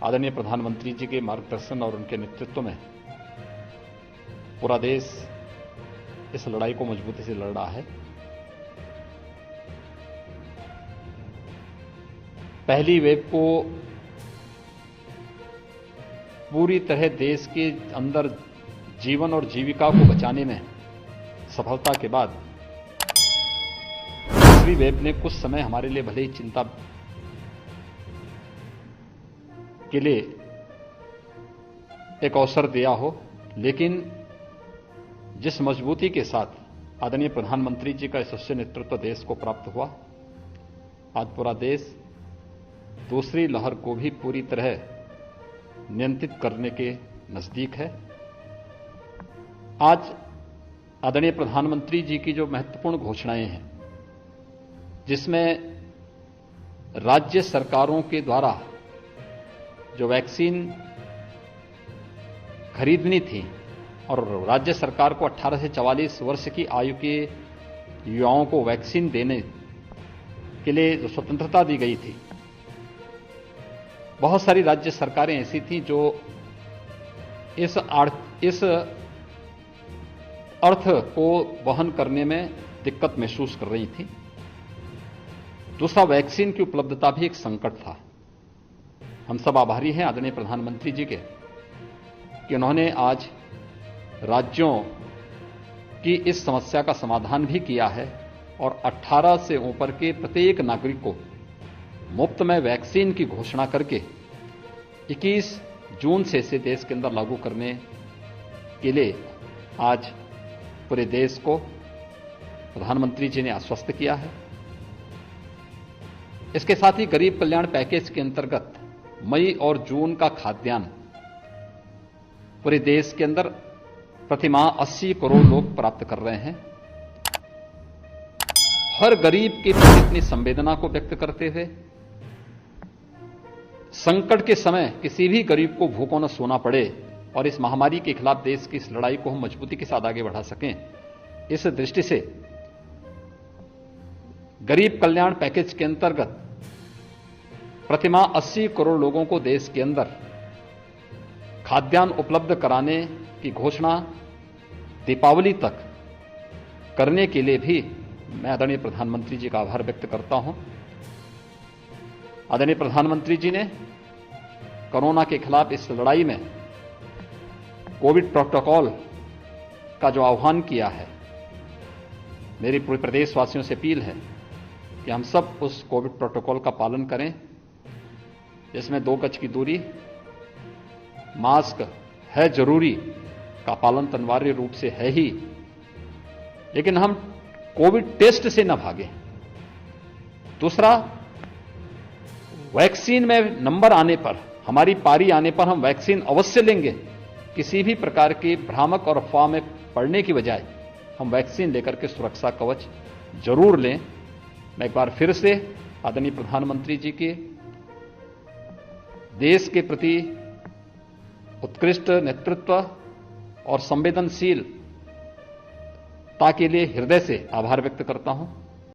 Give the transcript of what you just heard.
आदरणीय प्रधानमंत्री जी के मार्गदर्शन और उनके नेतृत्व में पूरा देश इस लड़ाई को मजबूती से लड़ रहा है। पहली वेव को पूरी तरह देश के अंदर जीवन और जीविका को बचाने में सफलता के बाद दूसरी वेव ने कुछ समय हमारे लिए भले ही चिंता के लिए एक अवसर दिया हो, लेकिन जिस मजबूती के साथ आदरणीय प्रधानमंत्री जी का यशस्वी नेतृत्व देश को प्राप्त हुआ, आज पूरा देश दूसरी लहर को भी पूरी तरह नियंत्रित करने के नजदीक है। आज आदरणीय प्रधानमंत्री जी की जो महत्वपूर्ण घोषणाएं हैं, जिसमें राज्य सरकारों के द्वारा जो वैक्सीन खरीदनी थी और राज्य सरकार को 18 से 44 वर्ष की आयु के युवाओं को वैक्सीन देने के लिए जो स्वतंत्रता दी गई थी, बहुत सारी राज्य सरकारें ऐसी थीं जो इस अर्थ को वहन करने में दिक्कत महसूस कर रही थी। दूसरा, वैक्सीन की उपलब्धता भी एक संकट था। हम सब आभारी हैं आदरणीय प्रधानमंत्री जी के कि उन्होंने आज राज्यों की इस समस्या का समाधान भी किया है और 18 से ऊपर के प्रत्येक नागरिक को मुफ्त में वैक्सीन की घोषणा करके 21 जून से इसे देश के अंदर लागू करने के लिए आज पूरे देश को प्रधानमंत्री जी ने आश्वस्त किया है। इसके साथ ही गरीब कल्याण पैकेज के अंतर्गत मई और जून का खाद्यान्न पूरे देश के अंदर प्रतिमाह 80 करोड़ लोग प्राप्त कर रहे हैं। हर गरीब के प्रति अपनी संवेदना को व्यक्त करते हुए संकट के समय किसी भी गरीब को भूखों न सोना पड़े और इस महामारी के खिलाफ देश की इस लड़ाई को हम मजबूती के साथ आगे बढ़ा सकें, इस दृष्टि से गरीब कल्याण पैकेज के अंतर्गत प्रतिमाह 80 करोड़ लोगों को देश के अंदर खाद्यान्न उपलब्ध कराने की घोषणा दीपावली तक करने के लिए भी मैं आदरणीय प्रधानमंत्री जी का आभार व्यक्त करता हूं। आदरणीय प्रधानमंत्री जी ने कोरोना के खिलाफ इस लड़ाई में कोविड प्रोटोकॉल का जो आह्वान किया है, मेरी पूरे प्रदेशवासियों से अपील है कि हम सब उस कोविड प्रोटोकॉल का पालन करें, जिसमें 2 गज की दूरी, मास्क है जरूरी का पालन अनिवार्य रूप से है ही, लेकिन हम कोविड टेस्ट से न भागें। दूसरा, वैक्सीन में नंबर आने पर, हमारी पारी आने पर हम वैक्सीन अवश्य लेंगे। किसी भी प्रकार की भ्रामक और अफवाह में पड़ने की बजाय हम वैक्सीन लेकर के सुरक्षा कवच जरूर लें। मैं एक बार फिर से आदरणीय प्रधानमंत्री जी के देश के प्रति उत्कृष्ट नेतृत्व और संवेदनशीलता के लिए हृदय से आभार व्यक्त करता हूं।